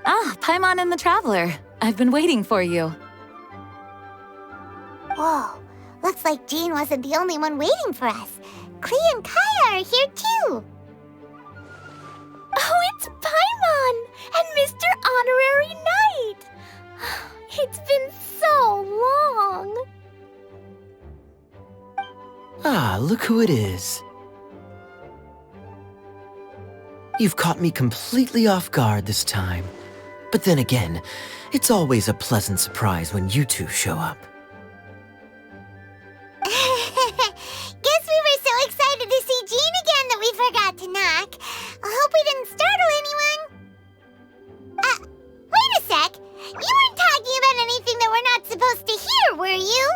Ah, Paimon and the Traveler. I've been waiting for you. Whoa, looks like Jean wasn't the only one waiting for us. Klee and Kaya are here too. Oh, it's Paimon and Mr. Honorary Knight. It's been so long. Ah, look who it is. You've caught me completely off guard this time. But then again, it's always a pleasant surprise when you two show up. Guess we were so excited to see Jean again that we forgot to knock. I hope we didn't startle anyone. Wait a sec. You weren't talking about anything that we're not supposed to hear, were you?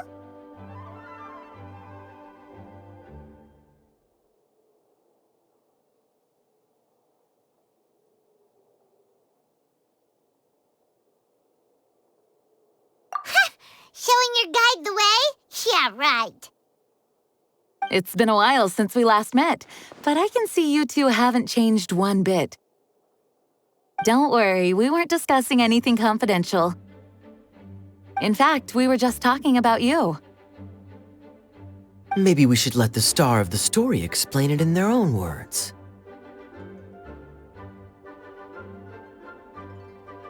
Showing your guide the way? Yeah, right. It's been a while since we last met, but I can see you two haven't changed one bit. Don't worry, we weren't discussing anything confidential. In fact, we were just talking about you. Maybe we should let the star of the story explain it in their own words.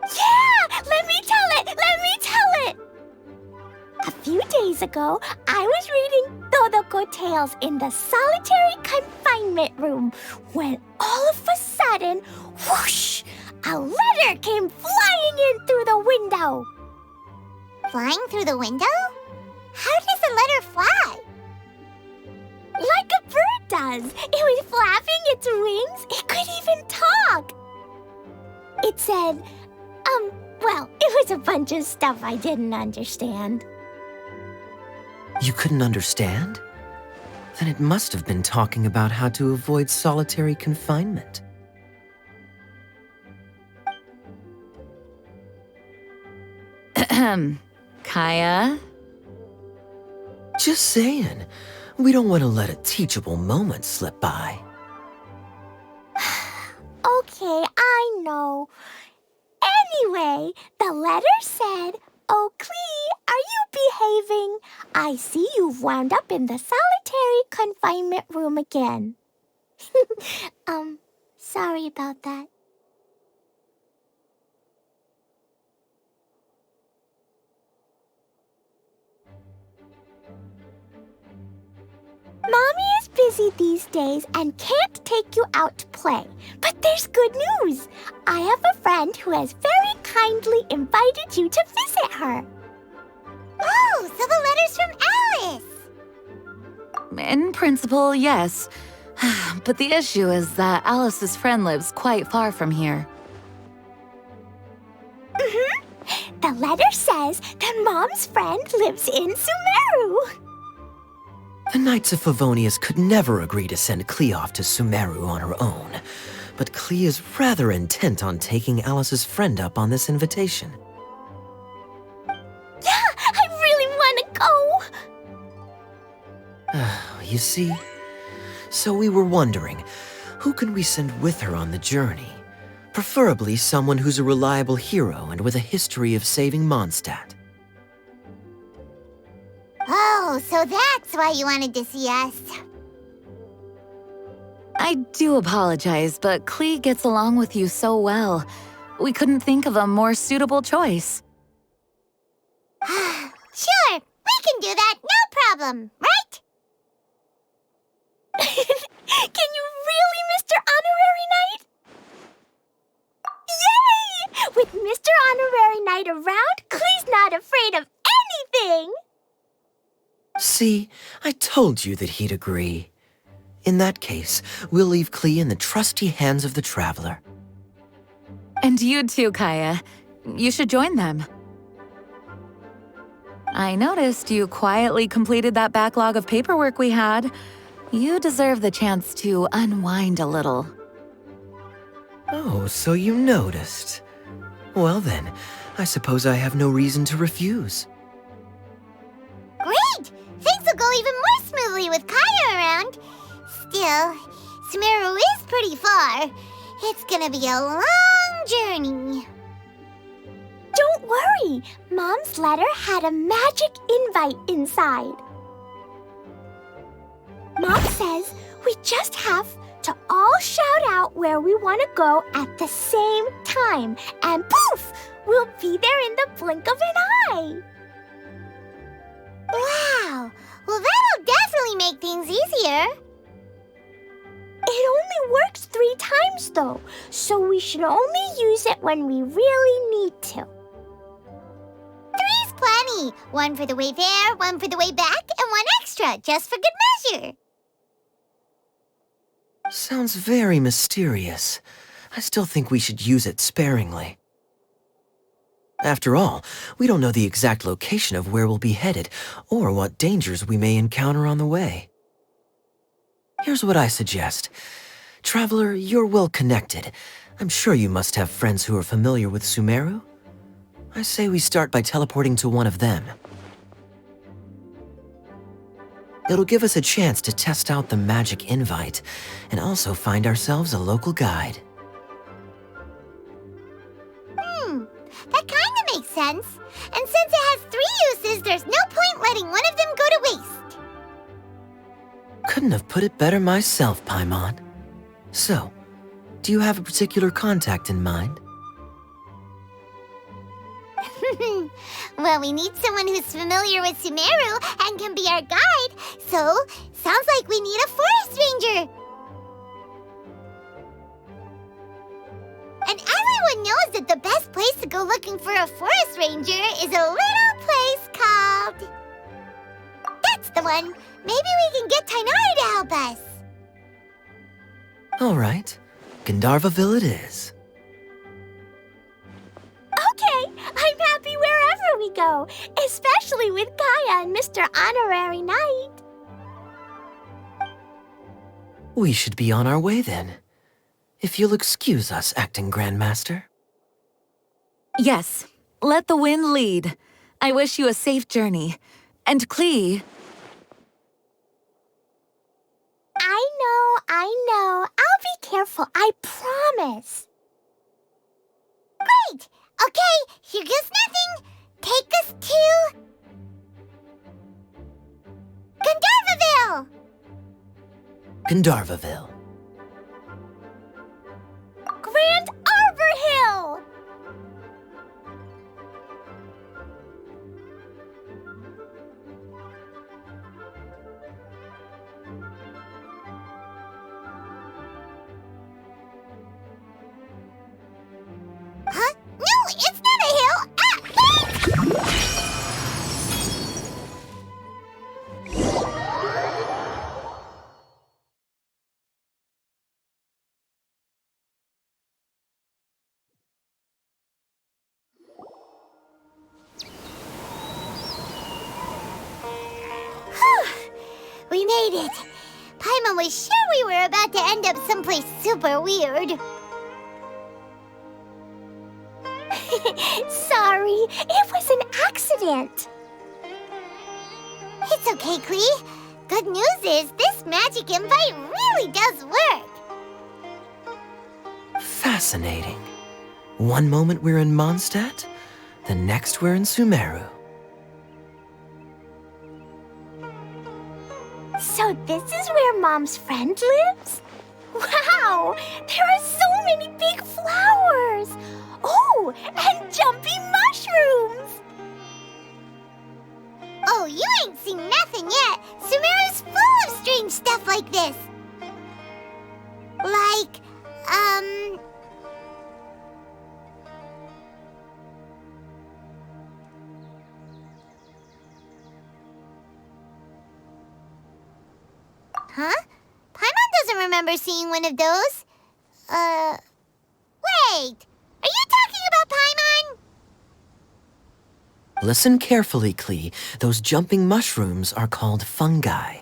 Yeah! Let me tell it! Let me tell it! A few days ago, I was reading Todoko Tales in the solitary confinement room when all of a sudden, whoosh, a letter came flying in through the window. Flying through the window? How does a letter fly? Like a bird does. It was flapping its wings. It could even talk. It said, well, it was a bunch of stuff I didn't understand. You couldn't understand? Then it must have been talking about how to avoid solitary confinement. Kaya? Just saying. We don't want to let a teachable moment slip by. Okay, I know. Anyway, the letter said, "Oh, Klee, are you behaving? I see you've wound up in the solitary confinement room again." Sorry about that. Mommy is busy these days and can't take you out to play. But there's good news. I have a friend who has very kindly invited you to visit her. Oh, so the letter's from Alice. In principle, yes. But the issue is that Alice's friend lives quite far from here. The letter says that Mom's friend lives in Sumeru. The Knights of Favonius could never agree to send Klee off to Sumeru on her own, but Klee is rather intent on taking Alice's friend up on this invitation. Yeah, I really want to go. You see? So we were wondering, who can we send with her on the journey? Preferably someone who's a reliable hero and with a history of saving Mondstadt. Oh, so that's why you wanted to see us. I do apologize, but Klee gets along with you so well. We couldn't think of a more suitable choice. Sure, we can do that, no problem, right? Can you really, Mr. Honorary Knight? With Mr. Honorary Knight around, Klee's not afraid of anything! See, I told you that he'd agree. In that case, we'll leave Klee in the trusty hands of the Traveler. And you too, Kaya. You should join them. I noticed you quietly completed that backlog of paperwork we had. You deserve the chance to unwind a little. Oh, so you noticed. Well then, I suppose I have no reason to refuse. Great! Things will go even more smoothly with Kaya around. Still, Sumeru is pretty far. It's gonna be a long journey. Don't worry, Mom's letter had a magic invite inside. Mom says we just have to all shout out where we want to go at the same time, and poof, we'll be there in the blink of an eye. Wow! Well, that'll definitely make things easier. It only works 3 times though, so we should only use it when we really need to. 3's plenty. 1 for the way there, 1 for the way back, and 1 extra, just for good measure. Sounds very mysterious. I still think we should use it sparingly. After all, we don't know the exact location of where we'll be headed, or what dangers we may encounter on the way. Here's what I suggest. Traveler, you're well connected. I'm sure you must have friends who are familiar with Sumeru. I say we start by teleporting to one of them. It'll give us a chance to test out the magic invite, and also find ourselves a local guide. That kinda makes sense. And since it has 3 uses, there's no point letting one of them go to waste. Couldn't have put it better myself, Paimon. So, do you have a particular contact in mind? Well, we need someone who's familiar with Sumeru and can be our guide, so sounds like we need a forest ranger. And everyone knows that the best place to go looking for a forest ranger is a little place called... That's the one! Maybe we can get Tainari to help us. All right, Gandharvaville it is. Okay, I'm happy wherever we go, especially with Kaya and Mr. Honorary Knight. We should be on our way then. If you'll excuse us, Acting Grandmaster. Yes, let the wind lead. I wish you a safe journey. And Klee... I know. I'll be careful, I promise. Great! Okay, here goes nothing. Take us to... Gandharvaville! Gandharvaville. Grand Arbor Hill! Huh? No, it's not a hill! We made it. Paimon was sure we were about to end up someplace super weird. Sorry, it was an accident. It's okay, Klee. Good news is this magic invite really does work. Fascinating. One moment we're in Mondstadt, the next we're in Sumeru. So this is where Mom's friend lives? Wow! There are so many big flowers! Oh, and jumpy mushrooms! Oh, you ain't seen nothing yet. Sumeru's full of strange stuff like this. Like, Huh? Paimon doesn't remember seeing one of those. Wait! Are you talking about Paimon? Listen carefully, Klee. Those jumping mushrooms are called fungi.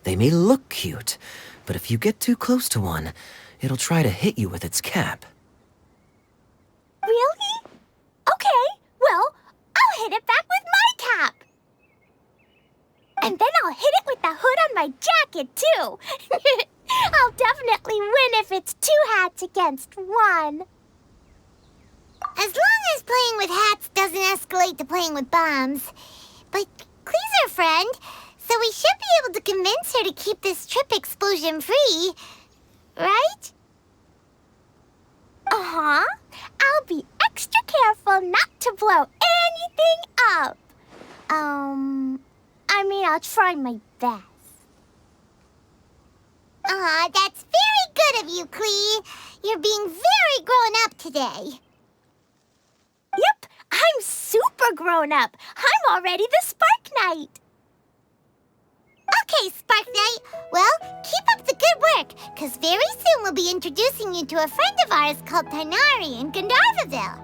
They may look cute, but if you get too close to one, it'll try to hit you with its cap. Really? Okay, well, I'll hit it back with my cap. And then I'll hit it with the hood on my jacket, too. I'll definitely win if it's 2 hats against 1. As long as playing with hats doesn't escalate to playing with bombs. But Klee's our friend, so we should be able to convince her to keep this trip explosion-free. Right? Uh-huh. I'll be extra careful not to blow anything up. I'll try my best. Aw, that's very good of you, Klee. You're being very grown up today. Yep, I'm super grown up. I'm already the Spark Knight. Okay, Spark Knight. Well, keep up the good work, because very soon we'll be introducing you to a friend of ours called Tighnari in Gandharvaville.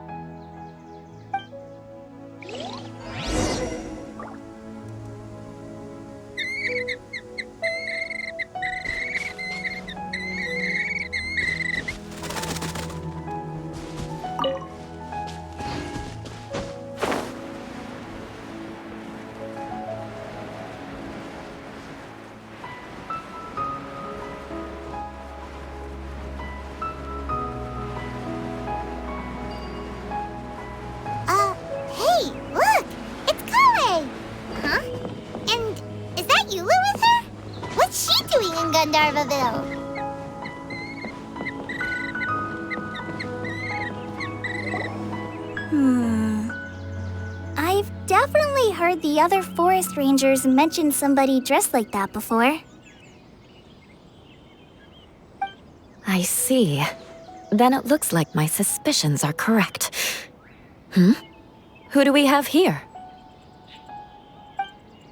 Hey, look! It's Kale! Huh? And is that Eula with her? What's she doing in Gandharvaville? I've definitely heard the other forest rangers mention somebody dressed like that before. I see. Then it looks like my suspicions are correct. Who do we have here?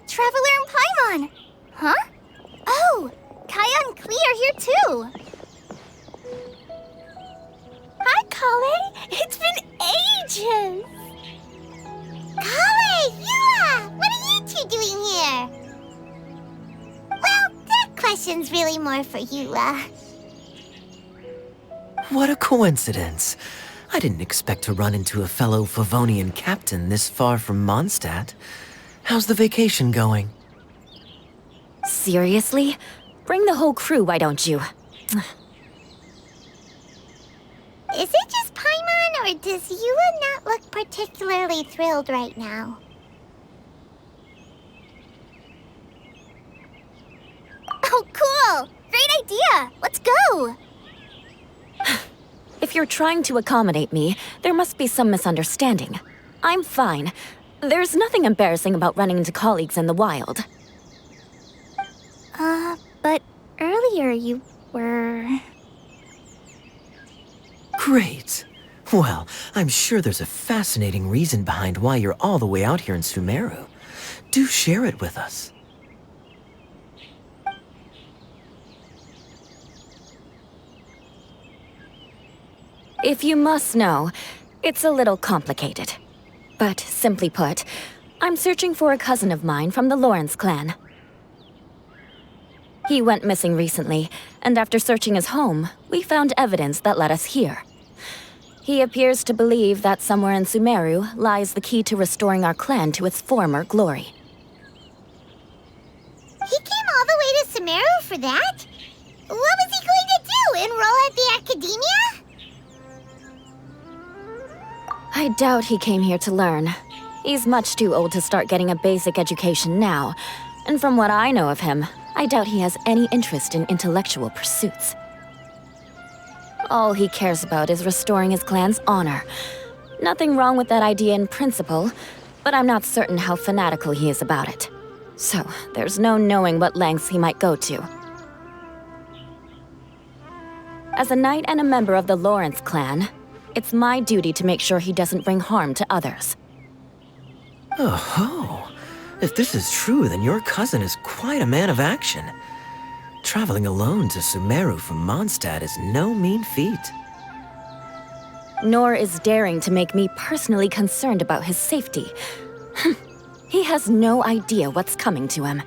Traveler and Paimon! Huh? Oh, Kaya and Klee are here too! Hi, Kale! It's been ages! Kale! Eula! What are you two doing here? Well, that question's really more for Eula. What a coincidence. I didn't expect to run into a fellow Favonian captain this far from Mondstadt. How's the vacation going? Seriously? Bring the whole crew, why don't you? Is it just Paimon, or does Eula not look particularly thrilled right now? Oh, cool! Great idea! Let's go! If you're trying to accommodate me, there must be some misunderstanding. I'm fine. There's nothing embarrassing about running into colleagues in the wild. But earlier you were... Great. Well, I'm sure there's a fascinating reason behind why you're all the way out here in Sumeru. Do share it with us. If you must know, it's a little complicated. But simply put, I'm searching for a cousin of mine from the Lawrence clan. He went missing recently, and after searching his home, we found evidence that led us here. He appears to believe that somewhere in Sumeru lies the key to restoring our clan to its former glory. He came all the way to Sumeru for that? What was he going to do, enroll at the academia? I doubt he came here to learn. He's much too old to start getting a basic education now, and from what I know of him, I doubt he has any interest in intellectual pursuits. All he cares about is restoring his clan's honor. Nothing wrong with that idea in principle, but I'm not certain how fanatical he is about it. So, there's no knowing what lengths he might go to. As a knight and a member of the Lawrence clan, it's my duty to make sure he doesn't bring harm to others. Oh-ho. If this is true, then your cousin is quite a man of action. Traveling alone to Sumeru from Mondstadt is no mean feat. Nor is daring to make me personally concerned about his safety. He has no idea what's coming to him.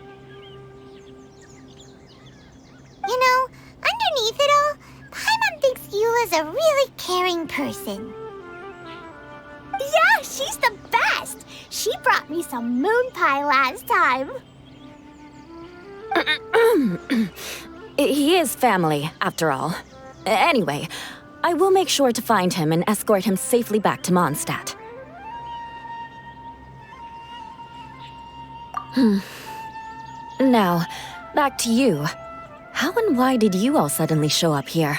You know, underneath it all, Paimon thinks Eula's a really caring person. Yeah, she's the best! She brought me some moon pie last time. He is family, after all. Anyway, I will make sure to find him and escort him safely back to Mondstadt. Now, back to you. How and why did you all suddenly show up here?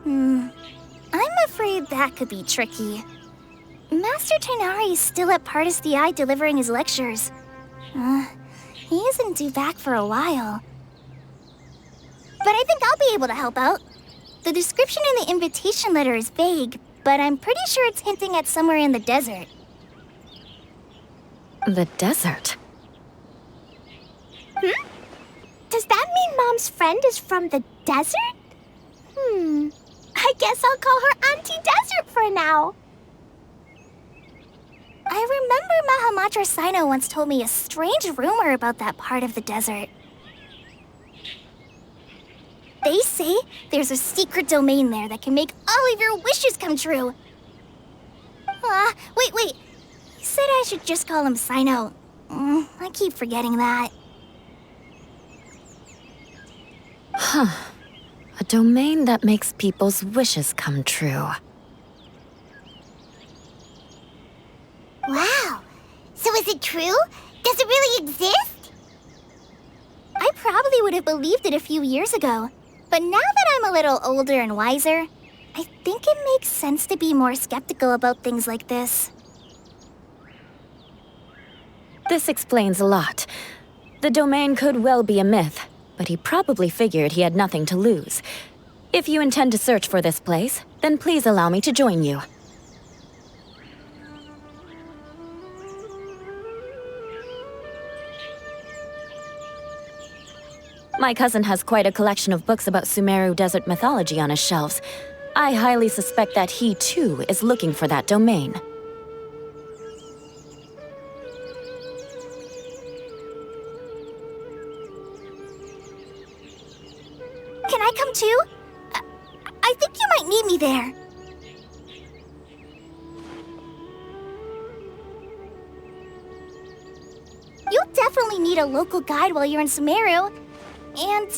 I'm afraid that could be tricky. Master Tighnari is still at Pardis the Eye delivering his lectures. He isn't due back for a while. But I think I'll be able to help out. The description in the invitation letter is vague, but I'm pretty sure it's hinting at somewhere in the desert. The desert? Does that mean Mom's friend is from the desert? I guess I'll call her Auntie Desert for now. I remember Mahamatra Sino once told me a strange rumor about that part of the desert. They say there's a secret domain there that can make all of your wishes come true. Wait. He said I should just call him Sino. I keep forgetting that. A domain that makes people's wishes come true. Wow. So is it true? Does it really exist? I probably would have believed it a few years ago. But now that I'm a little older and wiser, I think it makes sense to be more skeptical about things like this. This explains a lot. The domain could well be a myth, but he probably figured he had nothing to lose. If you intend to search for this place, then please allow me to join you. My cousin has quite a collection of books about Sumeru desert mythology on his shelves. I highly suspect that he, too, is looking for that domain. Can I come too? I think you might need me there. You'll definitely need a local guide while you're in Sumeru. And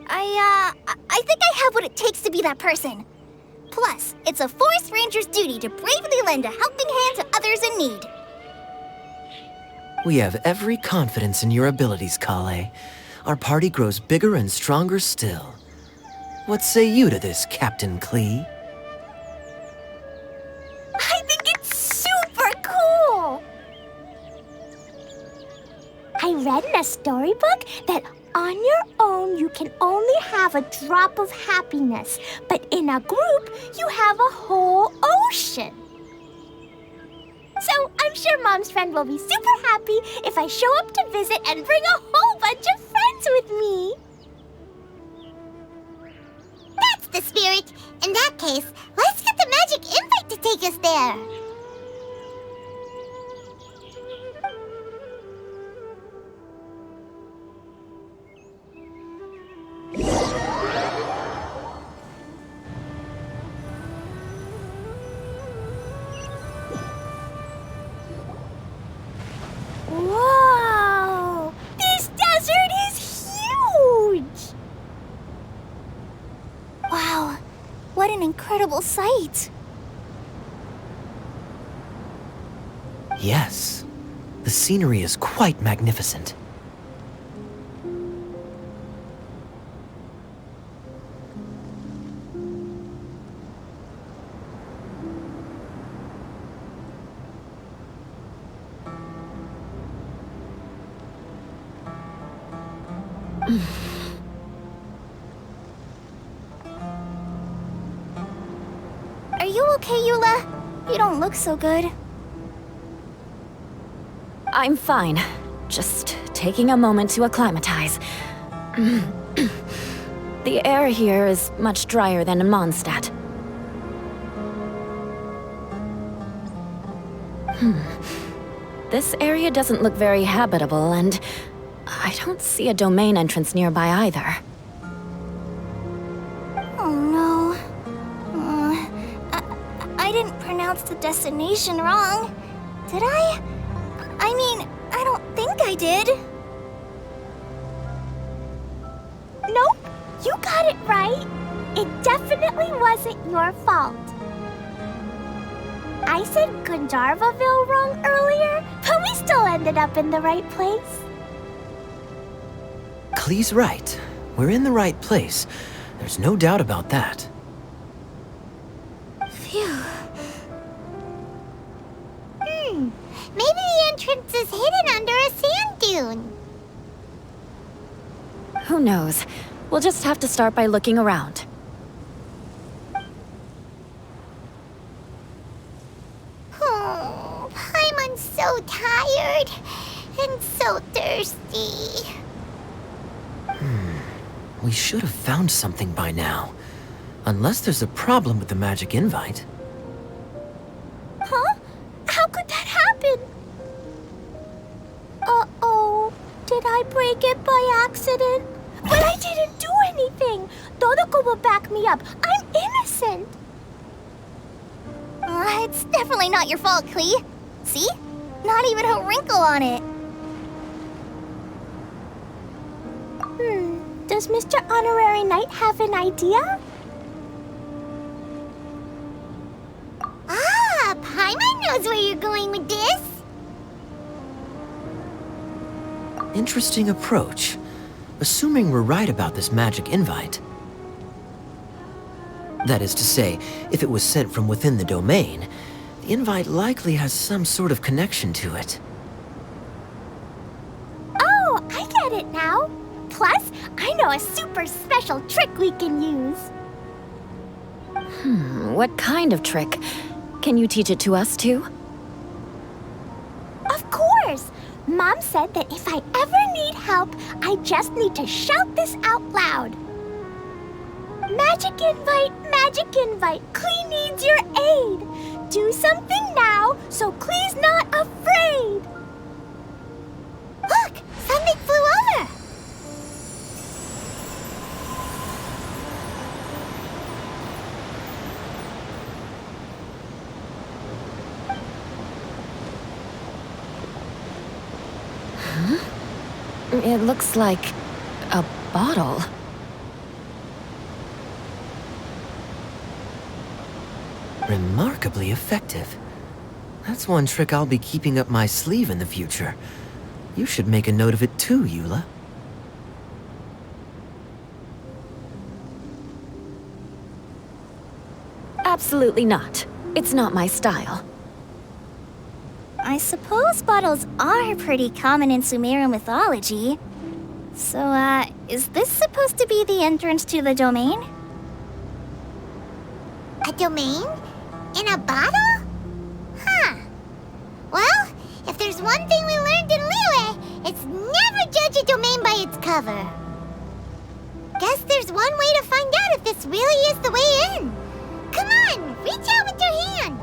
I think I have what it takes to be that person. Plus, it's a forest ranger's duty to bravely lend a helping hand to others in need. We have every confidence in your abilities, Kale. Our party grows bigger and stronger still. What say you to this, Captain Klee? I think it's super cool! I read in a storybook that on your own you can only have a drop of happiness, but in a group you have a whole ocean. So I'm sure Mom's friend will be super happy if I show up to visit and bring a whole bunch of friends with me. That's the spirit. In that case, let's get the magic invite to take us there. Whoa! This desert is huge! Wow, what an incredible sight! Yes, the scenery is quite magnificent. Are you okay, Eula? You don't look so good. I'm fine. Just taking a moment to acclimatize. The air here is much drier than in Mondstadt. This area doesn't look very habitable, and I don't see a domain entrance nearby either. Oh no. I didn't pronounce the destination wrong. Did I? I mean, I don't think I did. Nope, you got it right. It definitely wasn't your fault. I said Gandharvaville wrong earlier, but we still ended up in the right place. Klee's right. We're in the right place. There's no doubt about that. Phew. Maybe the entrance is hidden under a sand dune. Who knows? We'll just have to start by looking around. Oh, Paimon's so tired and so thirsty. We should have found something by now. Unless there's a problem with the magic invite. Huh? How could that happen? Uh-oh. Did I break it by accident? But I didn't do anything. Todoko will back me up. I'm innocent. It's definitely not your fault, Klee. See? Not even a wrinkle on it. Does Mr. Honorary Knight have an idea? Ah, Paimon knows where you're going with this. Interesting approach. Assuming we're right about this magic invite. That is to say, if it was sent from within the domain, the invite likely has some sort of connection to it. Oh, I get it now. Plus, I know a super special trick we can use. What kind of trick? Can you teach it to us too? Of course! Mom said that if I ever need help, I just need to shout this out loud. Magic invite, Klee needs your aid. Do something now, so Klee's not afraid. Look, something flew over. It looks like a bottle. Remarkably effective. That's one trick I'll be keeping up my sleeve in the future. You should make a note of it too, Eula. Absolutely not. It's not my style. I suppose bottles are pretty common in Sumerian mythology. So, is this supposed to be the entrance to the domain? A domain? In a bottle? Huh. Well, if there's one thing we learned in Liyue, it's never judge a domain by its cover. Guess there's one way to find out if this really is the way in. Come on, reach out with your hand.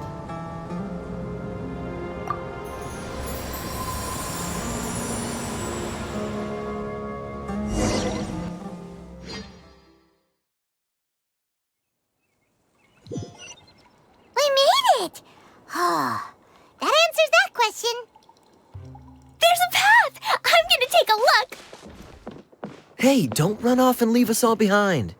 We made it! Oh, that answers that question. There's a path! I'm gonna take a look! Hey, don't run off and leave us all behind.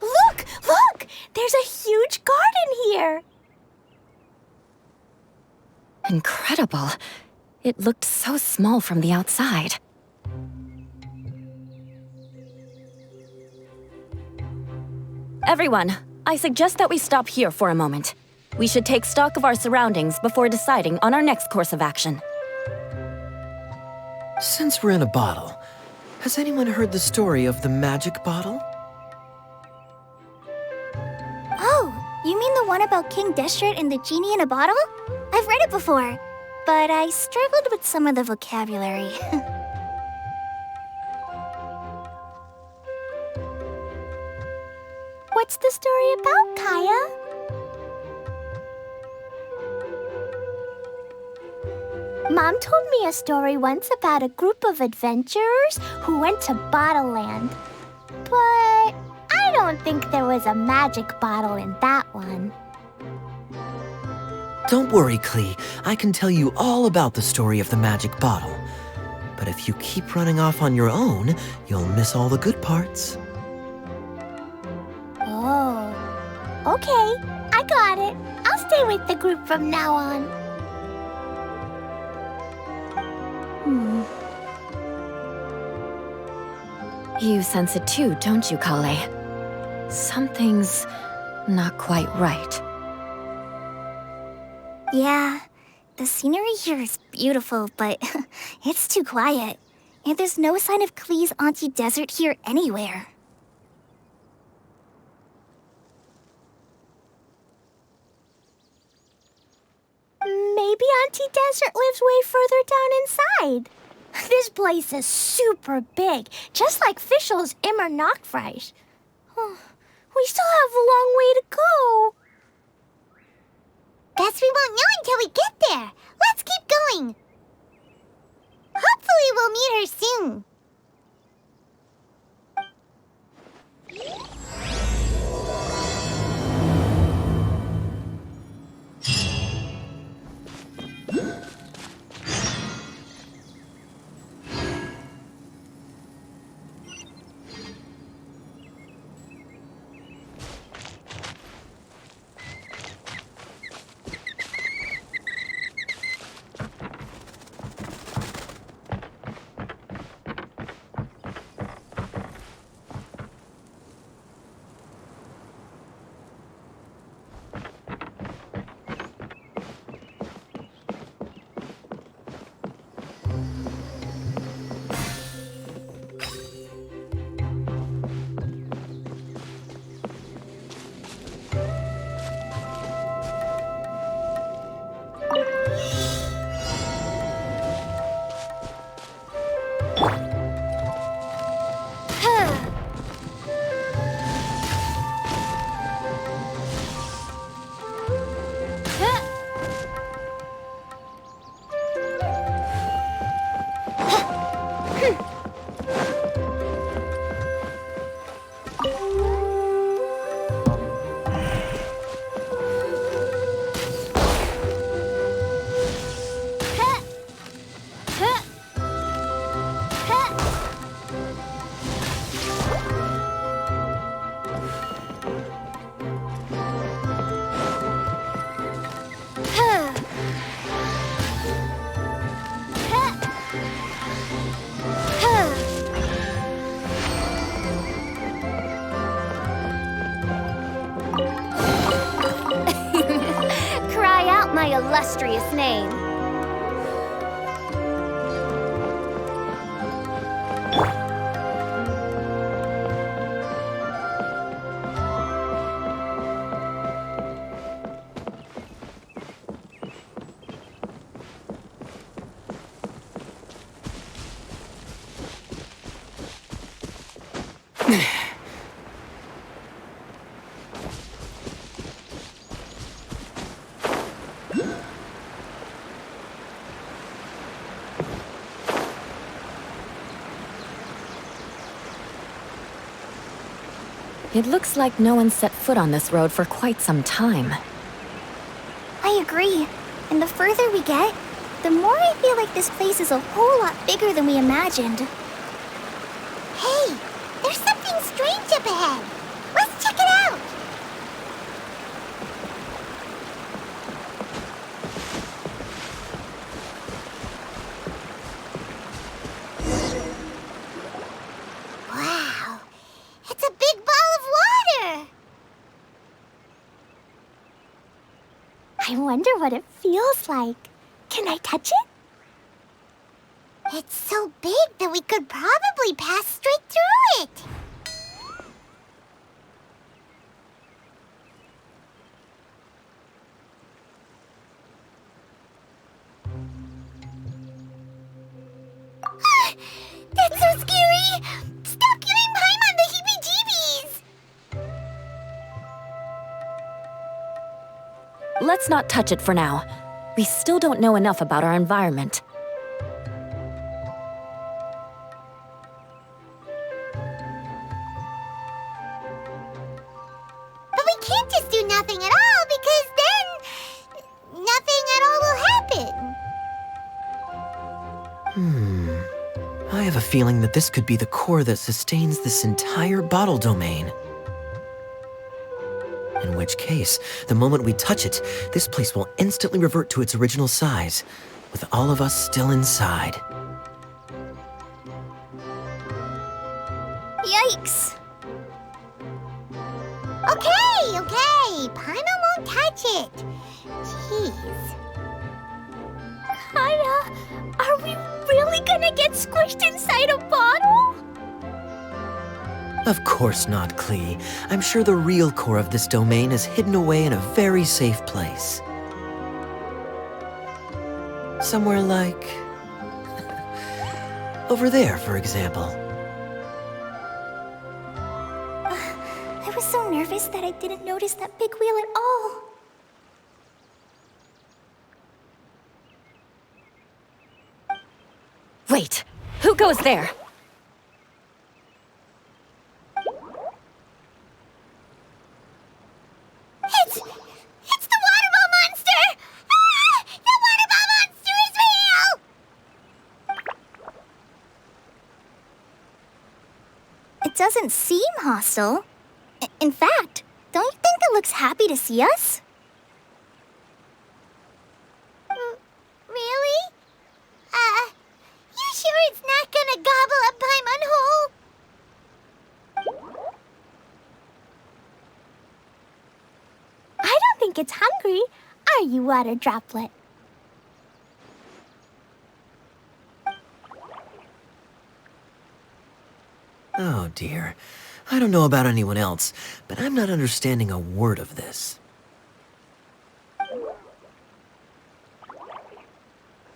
Look! There's a huge garden here! Incredible. It looked so small from the outside. Everyone, I suggest that we stop here for a moment. We should take stock of our surroundings before deciding on our next course of action. Since we're in a bottle, has anyone heard the story of the magic bottle? Oh, you mean the one about King Deshret and the genie in a bottle? I've read it before, but I struggled with some of the vocabulary. What's the story about, Kaya? Mom told me a story once about a group of adventurers who went to Bottle Land. But I don't think there was a magic bottle in that one. Don't worry, Klee. I can tell you all about the story of the magic bottle. But if you keep running off on your own, you'll miss all the good parts. Oh, okay. I got it. I'll stay with the group from now on. You sense it too, don't you, Kale? Something's not quite right. Yeah, the scenery here is beautiful, but it's too quiet. And there's no sign of Klee's Auntie Desert here anywhere. Maybe Auntie Desert lives way further down inside. This place is super big, just like Fischl's Immer Nachtreich. We still have a long way to go. Guess we won't know until we get there. Let's keep going. Hopefully we'll meet her soon. Cry out my illustrious name. It looks like no one set foot on this road for quite some time. I agree. And the further we get, the more I feel like this place is a whole lot bigger than we imagined. Hey, there's something strange up ahead. Let's check it out. Wow, it's a big ball of water. I wonder what it feels like. Can I touch it? It's so big that we could probably pass straight through it. That's so scary! Stop giving Paimon the heebie-jeebies! Let's not touch it for now. We still don't know enough about our environment. But we can't just do nothing at all, because then nothing at all will happen. I have a feeling that this could be the core that sustains this entire bottle domain. In which case, the moment we touch it, this place will instantly revert to its original size, with all of us still inside. Yikes! Okay. Paimon won't touch it. Jeez. Kaya, are we really gonna get squished inside a bottle? Of course not, Klee. I'm sure the real core of this domain is hidden away in a very safe place. Somewhere like... over there, for example. I was so nervous that I didn't notice that big wheel at all. Wait, who goes there? It's the waterball monster! Ah! The waterball monster is real! It doesn't seem hostile. In fact, don't you think it looks happy to see us? Really? You sure it's not gonna gobble up Paimon whole? I don't think it's hungry. Are you, water droplet? Oh dear. I don't know about anyone else, but I'm not understanding a word of this.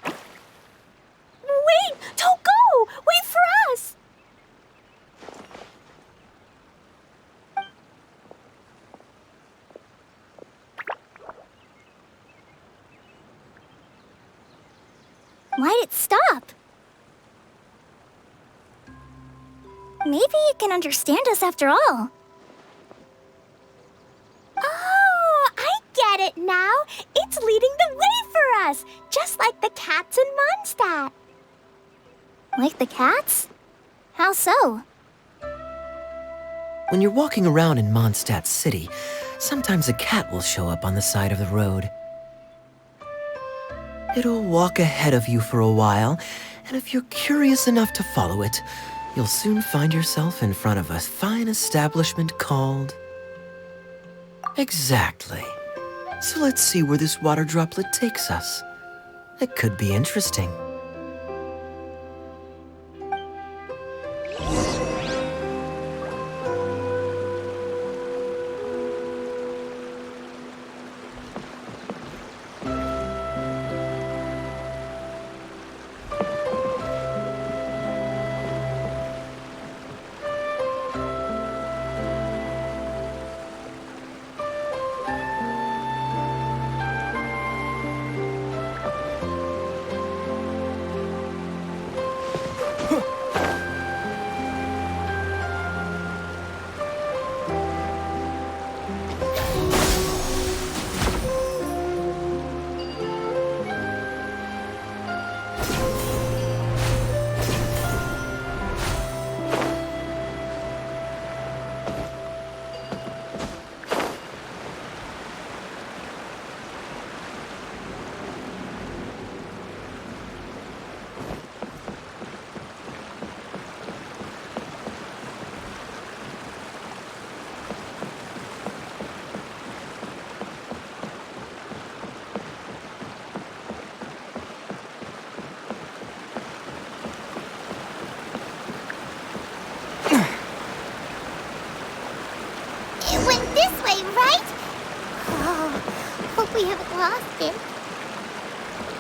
Wait! Don't go! Wait for us! Why'd it stop? Maybe it can understand us after all. Oh, I get it now. It's leading the way for us, just like the cats in Mondstadt. Like the cats? How so? When you're walking around in Mondstadt City, sometimes a cat will show up on the side of the road. It'll walk ahead of you for a while, and if you're curious enough to follow it, you'll soon find yourself in front of a fine establishment called... Exactly. So let's see where this water droplet takes us. It could be interesting.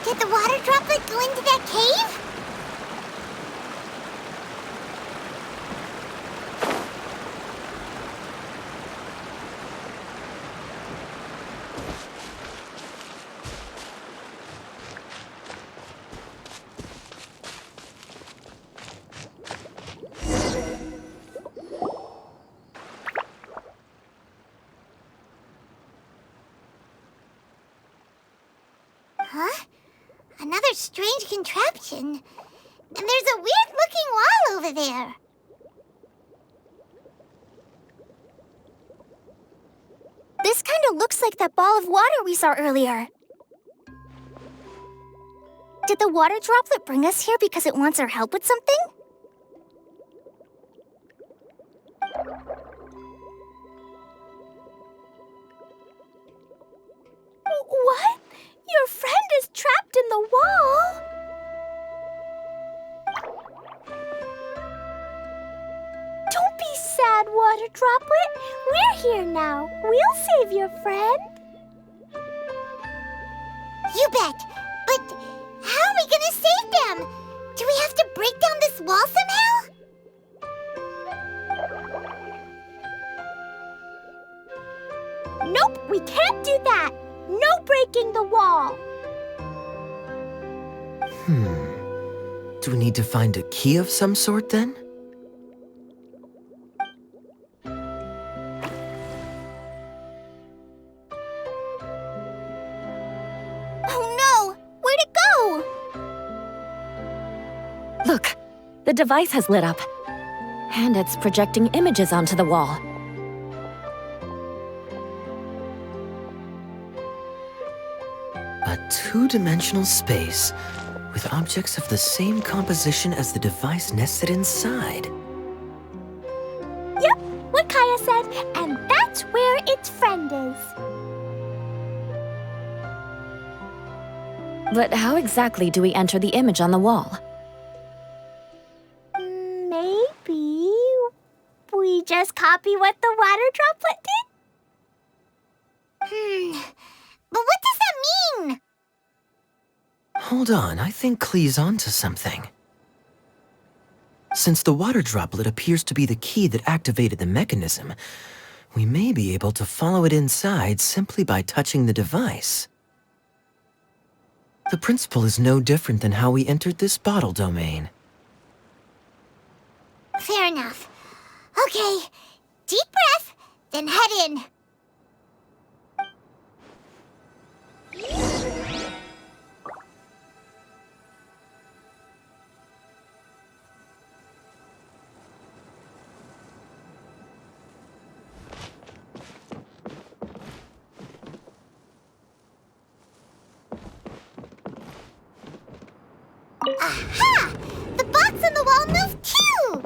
Did the water droplet go into that cave? Huh? Another strange contraption. And there's a weird-looking wall over there. This kind of looks like that ball of water we saw earlier. Did the water droplet bring us here because it wants our help with something? What? Your friend is trapped in the wall? Don't be sad, Water Droplet. We're here now. We'll save your friend. You bet. But how are we gonna save them? Do we have to break down this wall somehow? Nope, we can't do that. No breaking the wall. Do we need to find a key of some sort then? Oh no! Where'd it go? Look, the device has lit up. And it's projecting images onto the wall. A two-dimensional space with objects of the same composition as the device nested inside. Yep, what Kaya said, and that's where its friend is. But how exactly do we enter the image on the wall? Maybe we just copy what the water droplet did? But what does that mean? Hold on, I think Klee's onto something. Since the water droplet appears to be the key that activated the mechanism, we may be able to follow it inside simply by touching the device. The principle is no different than how we entered this bottle domain. Fair enough. Okay, deep breath, then head in. Aha! The box on the wall moved too!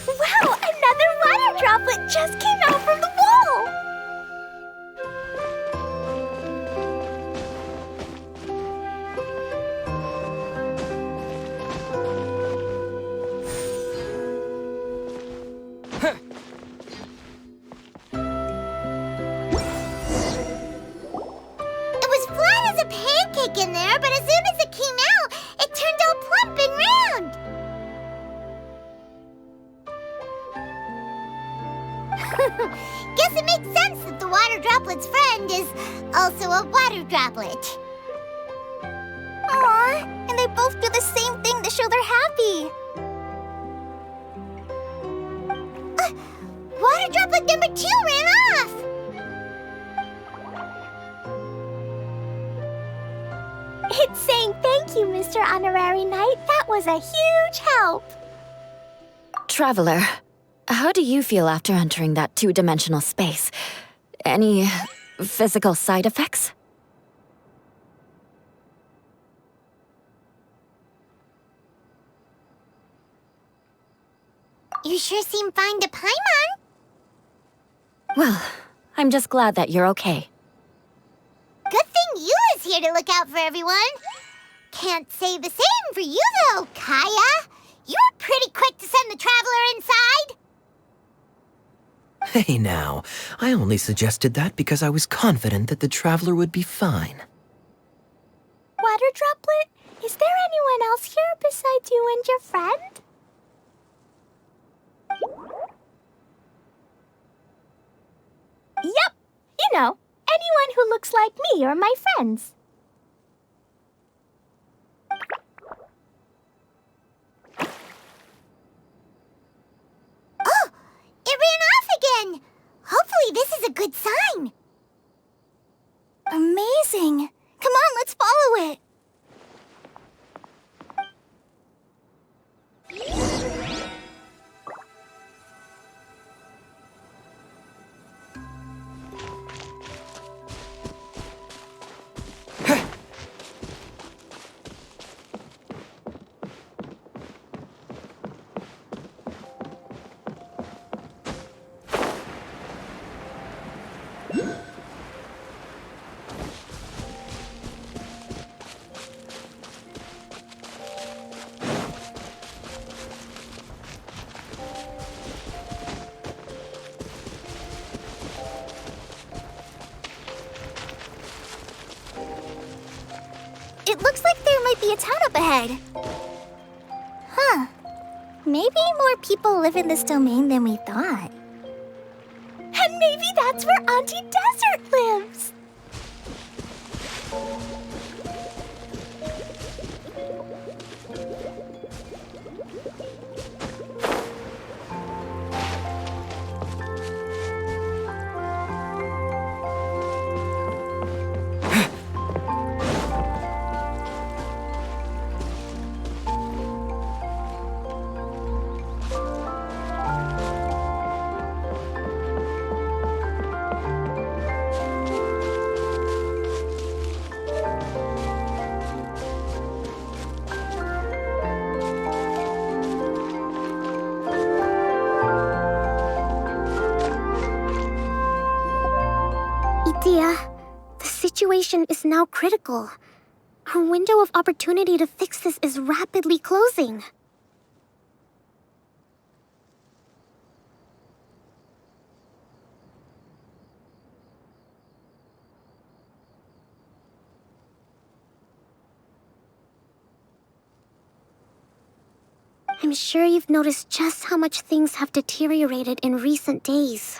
Wow, another water droplet just came out from the wall! It was flat as a pancake in there, but as soon as it came out, it turned all plump and round. Guess it makes sense that the water droplet's friend is also a water droplet. Aw, and they both do the same thing to show they're happy. Water droplet number 2 ran off! It's saying thank you, Mr. Honorary Knight. That was a huge help. Traveler, how do you feel after entering that two-dimensional space? Any physical side effects? You sure seem fine to Paimon. Well, I'm just glad that you're okay. Good thing you is here to look out for everyone. Can't say the same for you, though, Kaya. You were pretty quick to send the Traveler inside. Hey now, I only suggested that because I was confident that the Traveler would be fine. Water Droplet, is there anyone else here besides you and your friend? Yep, you know, anyone who looks like me or my friends. Oh, it ran off again. Hopefully this is a good sign. Amazing. Come on, let's follow it. It looks like there might be a town up ahead. Huh. Maybe more people live in this domain than we thought. And maybe that's where Auntie Desert lives. Itia, the situation is now critical. Our window of opportunity to fix this is rapidly closing. I'm sure you've noticed just how much things have deteriorated in recent days.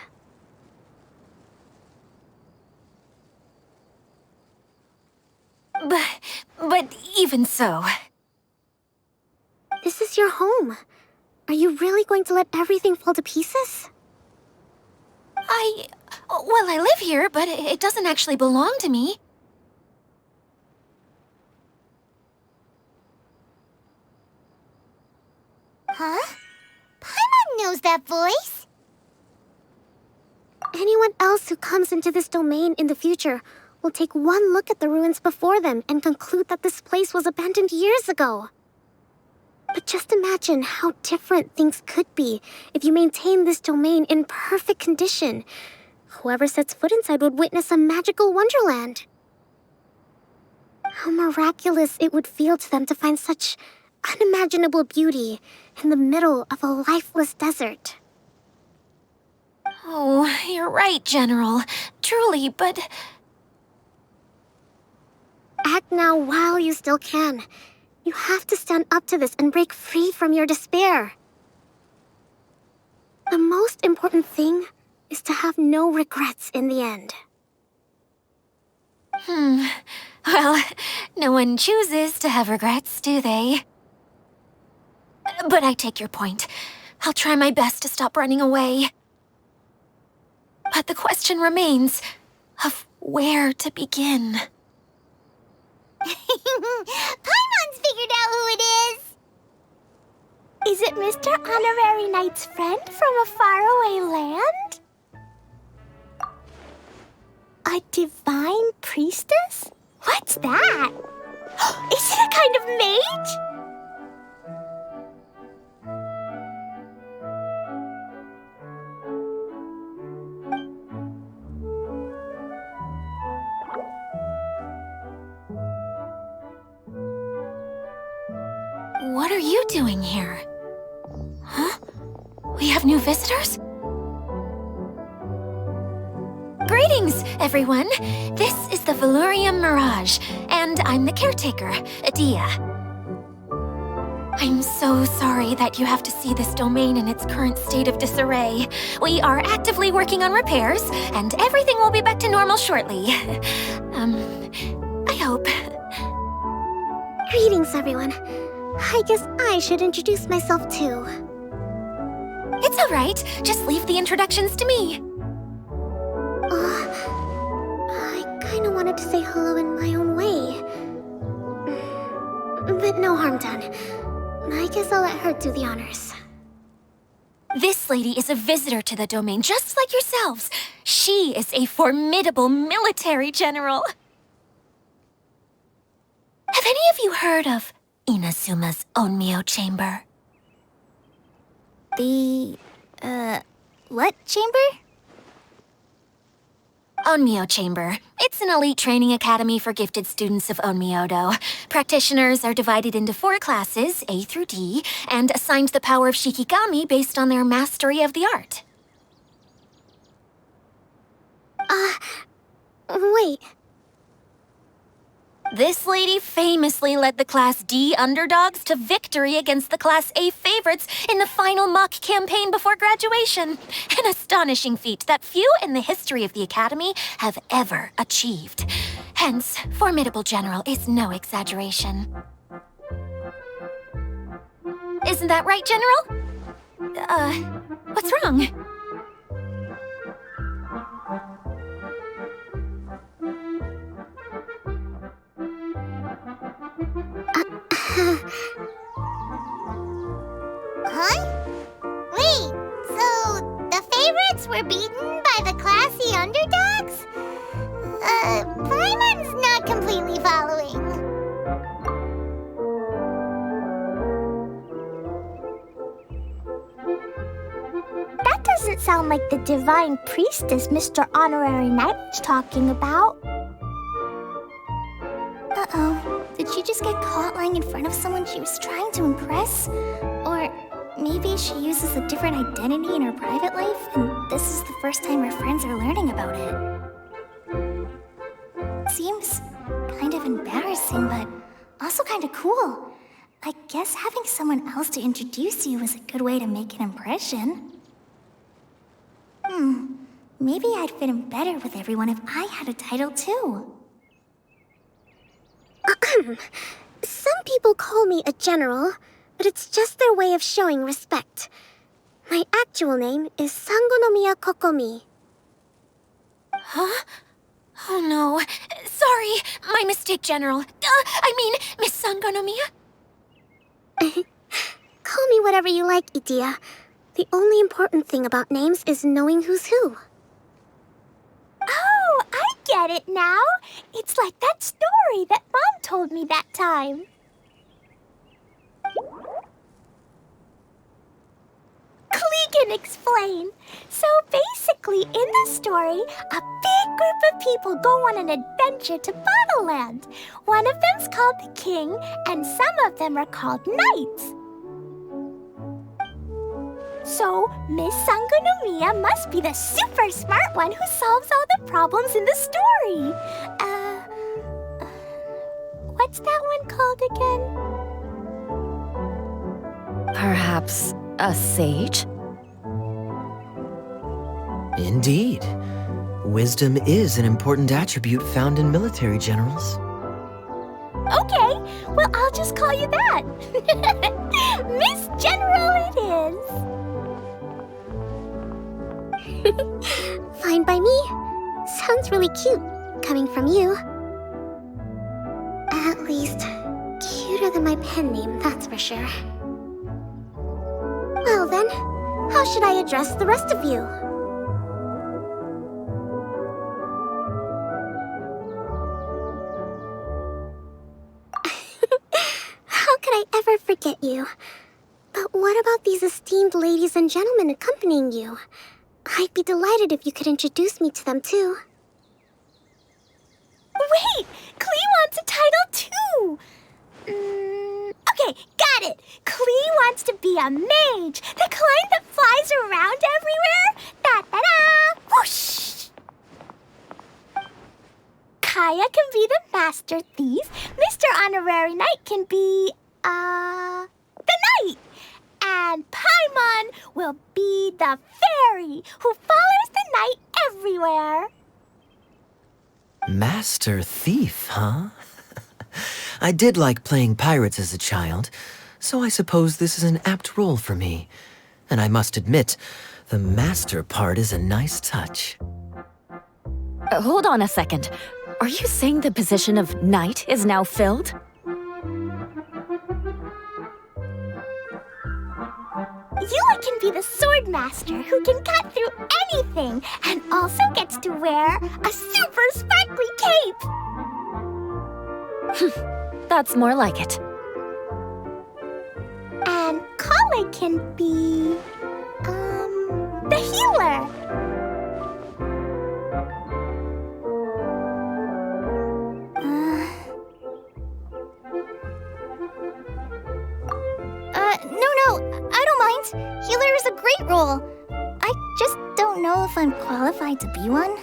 But even so... This is your home. Are you really going to let everything fall to pieces? Well, I live here, but it doesn't actually belong to me. Huh? Paimon knows that voice. Anyone else who comes into this domain in the future will take one look at the ruins before them and conclude that this place was abandoned years ago. But just imagine how different things could be if you maintain this domain in perfect condition. Whoever sets foot inside would witness a magical wonderland. How miraculous it would feel to them to find such unimaginable beauty in the middle of a lifeless desert. Oh, you're right, General. Truly, but... Act now while you still can. You have to stand up to this and break free from your despair. The most important thing is to have no regrets in the end. Well, no one chooses to have regrets, do they? But I take your point. I'll try my best to stop running away. But the question remains of where to begin. Paimon's figured out who it is. Is it Mr. Honorary Knight's friend from a faraway land? A divine priestess? What's that? Is it a kind of mage? What are you doing here? Huh? We have new visitors? Greetings, everyone. This is the Veluriyam Mirage, and I'm the caretaker, Adia. I'm so sorry that you have to see this domain in its current state of disarray. We are actively working on repairs, and everything will be back to normal shortly. I hope. Greetings, everyone. I guess I should introduce myself too. It's all right. Just leave the introductions to me. I kinda wanted to say hello in my own way. But no harm done. I guess I'll let her do the honors. This lady is a visitor to the domain, just like yourselves. She is a formidable military general. Have any of you heard of Inazuma's Onmyo Chamber? The, what chamber? Onmyo Chamber. It's an elite training academy for gifted students of Onmyodo. Practitioners are divided into 4 classes, A through D, and assigned the power of Shikigami based on their mastery of the art. Wait. This lady famously led the Class D underdogs to victory against the Class A favorites in the final mock campaign before graduation. An astonishing feat that few in the history of the Academy have ever achieved. Hence, formidable general is no exaggeration. Isn't that right, General? What's wrong? Huh? Wait, so the favorites were beaten by the classy underdogs? Paimon's not completely following. That doesn't sound like the divine priestess Mr. Honorary Knight was talking about. Uh-oh. Did she just get caught lying in front of someone she was trying to impress? Or maybe she uses a different identity in her private life, and this is the first time her friends are learning about it. Seems kind of embarrassing, but also kind of cool. I guess having someone else to introduce you is a good way to make an impression. Maybe I'd fit in better with everyone if I had a title too. Some people call me a general, but it's just their way of showing respect. My actual name is Sangonomiya Kokomi. Huh? Oh no. Sorry, my mistake, General. Miss Sangonomiya? Call me whatever you like, Idia. The only important thing about names is knowing who's who. Oh, I get it now. It's like that story that Mom told me that time. Klee can explain. So basically, in the story, a big group of people go on an adventure to Bottleland. One of them's called the King, and some of them are called Knights. So, Miss Sangonomiya must be the super smart one who solves all the problems in the story. What's that one called again? Perhaps a sage? Indeed. Wisdom is an important attribute found in military generals. Okay, well, I'll just call you that. Miss General it is. Fine by me. Sounds really cute, coming from you. At least, cuter than my pen name, that's for sure. Well then, how should I address the rest of you? How could I ever forget you? But what about these esteemed ladies and gentlemen accompanying you? I'd be delighted if you could introduce me to them too. Wait! Klee wants a title too! Okay, got it! Klee wants to be a mage! The kind that flies around everywhere! Da-da-da! Whoosh! Kaya can be the Master Thief. Mr. Honorary Knight can be, the Knight! And Paimon will be the fairy who follows the knight everywhere. Master Thief, huh? I did like playing pirates as a child, so I suppose this is an apt role for me. And I must admit, the master part is a nice touch. Hold on a second. Are you saying the position of knight is now filled? Yula can be the sword master who can cut through anything and also gets to wear a super sparkly cape. That's more like it. And Kale can be, the healer. No, I don't mind. Healer is a great role. I just don't know if I'm qualified to be one.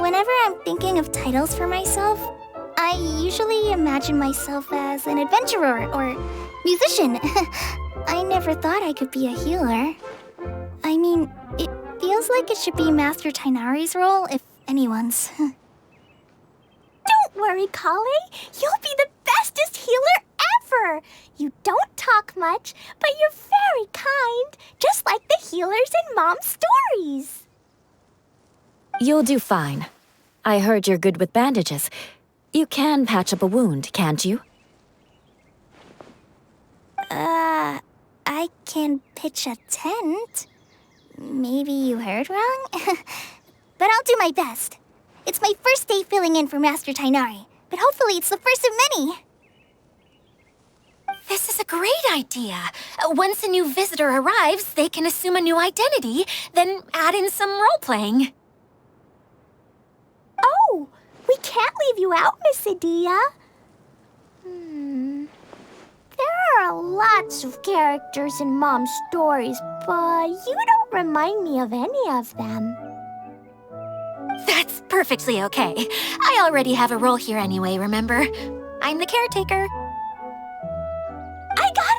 Whenever I'm thinking of titles for myself, I usually imagine myself as an adventurer or musician. I never thought I could be a healer. I mean, it feels like it should be Master Tainari's role, if anyone's. Don't worry, Kale. You'll be the bestest healer ever. You don't talk much, but you're very kind, just like the healers in Mom's stories. You'll do fine. I heard you're good with bandages. You can patch up a wound, can't you? I can pitch a tent. Maybe you heard wrong? But I'll do my best. It's my first day filling in for Master Tainari, but hopefully it's the first of many. This is a great idea. Once a new visitor arrives, they can assume a new identity, then add in some role-playing. Oh, we can't leave you out, Miss Adia. There are lots of characters in Mom's stories, but you don't remind me of any of them. That's perfectly okay. I already have a role here anyway, remember? I'm the caretaker. I got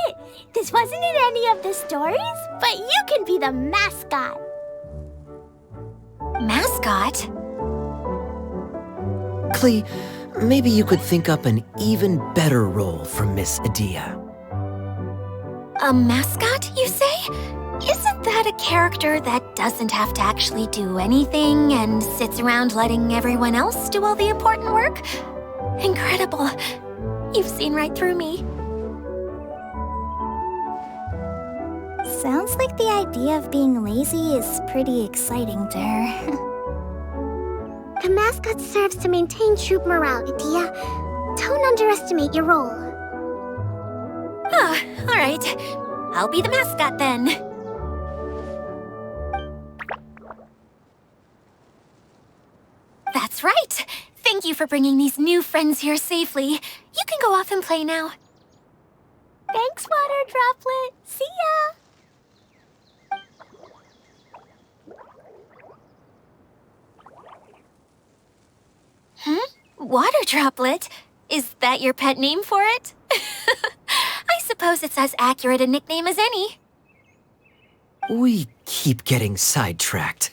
it! This wasn't in any of the stories, but you can be the mascot. Mascot? Klee, maybe you could think up an even better role for Miss Adia. A mascot, you say? Isn't that a character that doesn't have to actually do anything and sits around letting everyone else do all the important work? Incredible. You've seen right through me. Sounds like the idea of being lazy is pretty exciting to her. The mascot serves to maintain troop morale, Adia. Don't underestimate your role. Ah, all right. I'll be the mascot then. That's right. Thank you for bringing these new friends here safely. You can go off and play now. Thanks, Water Droplet. See ya! Water Droplet? Is that your pet name for it? I suppose it's as accurate a nickname as any. We keep getting sidetracked,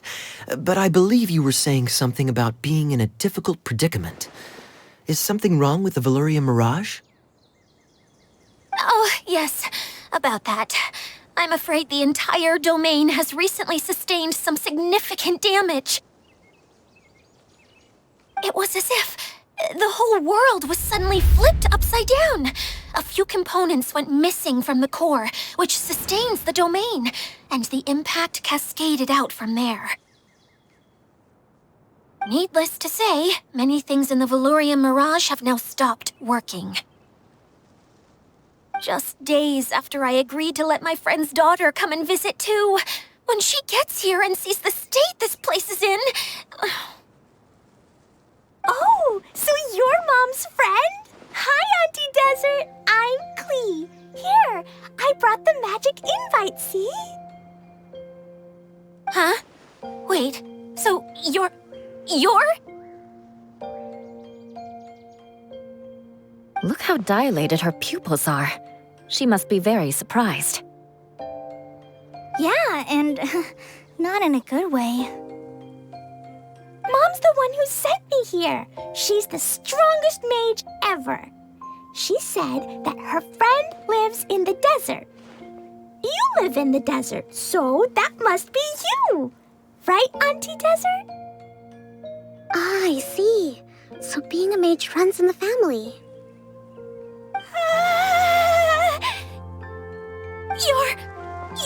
but I believe you were saying something about being in a difficult predicament. Is something wrong with the Veluriyam Mirage? Oh, yes, about that. I'm afraid the entire domain has recently sustained some significant damage. It was as if the whole world was suddenly flipped upside down. A few components went missing from the core, which sustains the domain, and the impact cascaded out from there. Needless to say, many things in the Veluriyam Mirage have now stopped working. Just days after I agreed to let my friend's daughter come and visit too. When she gets here and sees the state this place is in... Oh, so you're Mom's friend? Hi, Auntie Desert. I'm Klee. Here, I brought the magic invite, see? Huh? Wait, so you're... Look how dilated her pupils are. She must be very surprised. Yeah, and not in a good way. Mom's the one who sent me here. She's the strongest mage ever. She said that her friend lives in the desert. You live in the desert, so that must be you. Right, Auntie Desert? Ah, I see. So being a mage runs in the family.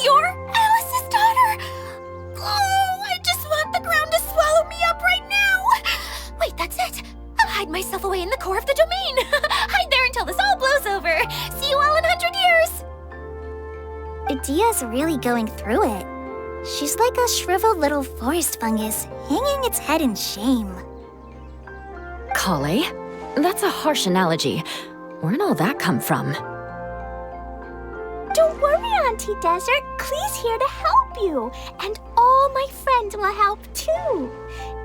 You're Alice's daughter! Oh, I just want the ground to swallow me up right now! Wait, that's it! I'll hide myself away in the core of the domain! Hide there until this all blows over! See you all in 100 years! Adia's really going through it. She's like a shriveled little forest fungus, hanging its head in shame. Kale? That's a harsh analogy. Where'd all that come from? Don't worry, Auntie Desert. Klee's here to help you. And all my friends will help too.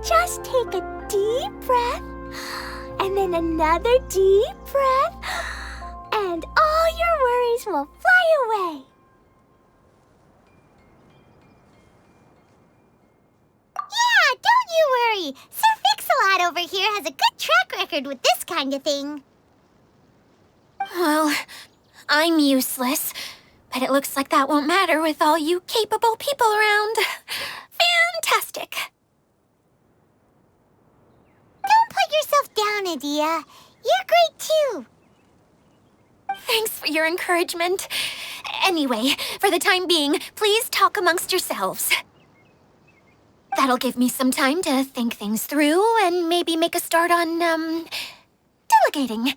Just take a deep breath, and then another deep breath, and all your worries will fly away. Yeah, don't you worry. Sir Fix-a-Lot over here has a good track record with this kind of thing. Well, I'm useless, but it looks like that won't matter with all you capable people around. Fantastic! Don't put yourself down, Adia. You're great too. Thanks for your encouragement. Anyway, for the time being, please talk amongst yourselves. That'll give me some time to think things through and maybe make a start on, delegating.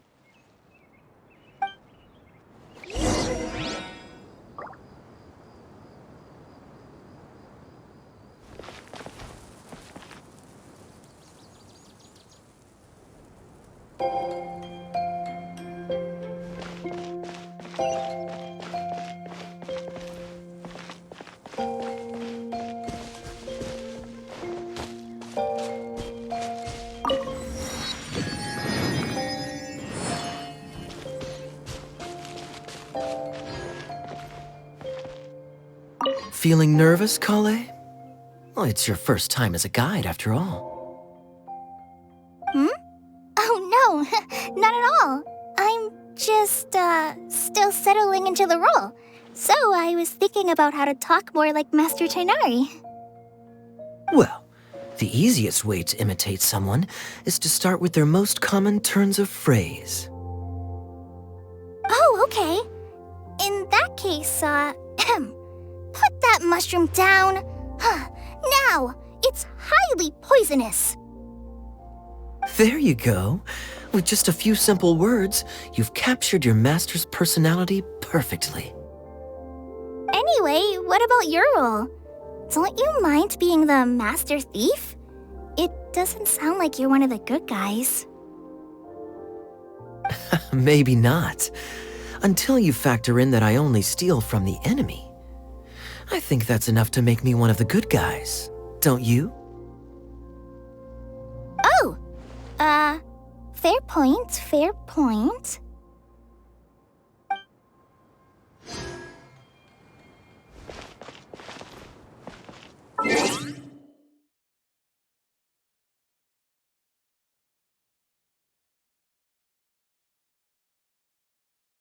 Feeling nervous, Kale? Well, it's your first time as a guide, after all. Oh no, not at all. I'm just, still settling into the role. So I was thinking about how to talk more like Master Tighnari. Well, the easiest way to imitate someone is to start with their most common turns of phrase. Oh, okay. In that case, put that mushroom down. Now, it's highly poisonous. There you go. With just a few simple words, you've captured your master's personality perfectly. Anyway, what about your role? Don't you mind being the master thief? It doesn't sound like you're one of the good guys. Maybe not. Until you factor in that I only steal from the enemy. I think that's enough to make me one of the good guys, don't you? Oh! Fair point, fair point.